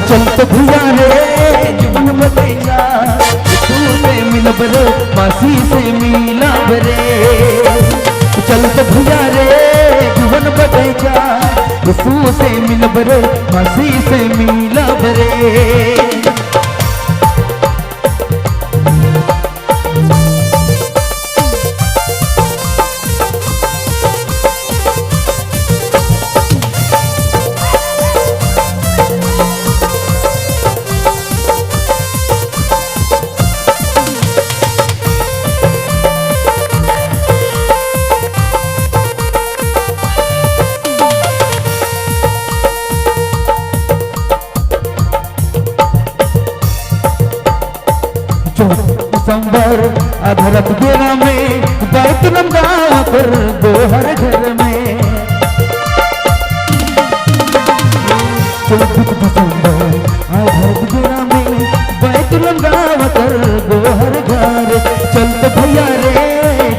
चलत भैया रे जीवन बगैचा तू से मिलब रे मासी से मिलब रे चलत भैया रे जीवन बगैचा तू से मिलब रे मासी से मिलब रे दिसंबर अधरत बेरा में बैतलम गाँव पर दोहर घर में 24 दिसंबर अधरत बेरा में बैतलम गाँव पर दोहर घर चलत भैया रे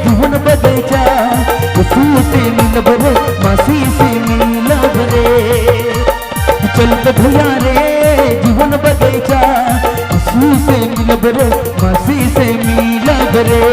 जीवन बगैचा तू से मिलब रे मासी से मिलब रे चलत भैया रे जीवन बगैचा तू से मिलब रे मासी से मिलब रे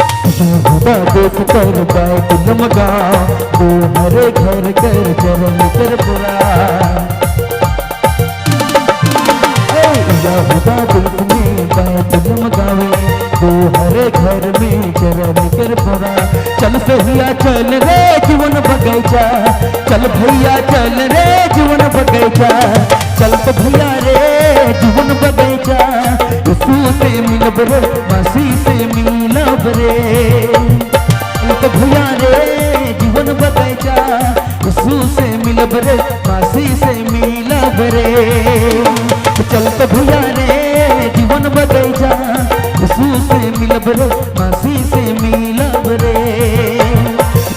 देख कर बैतलम गाँव तू हरे घर कर चरण कर पुरा यहूदा देश में बैतलम गावे तू हरे घर में चरण कर पुरा चल सहिया चल रे जीवन बगैचा चल भैया चल रे जीवन बगैचा चल तो भैया रे जीवन बगैचा तू से मिलब रे मासी से मिलब रे तो भैया रे जीवन बगैचा तू से मिलब रे मासी से मिलब रे चल तो भैया रे जीवन बगैचा तू से मिलब रे मासी से मिलब रे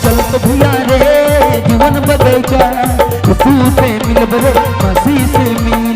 चल तो भैया रे जीवन बगैचा तू से मिलब रे मासी से मिलब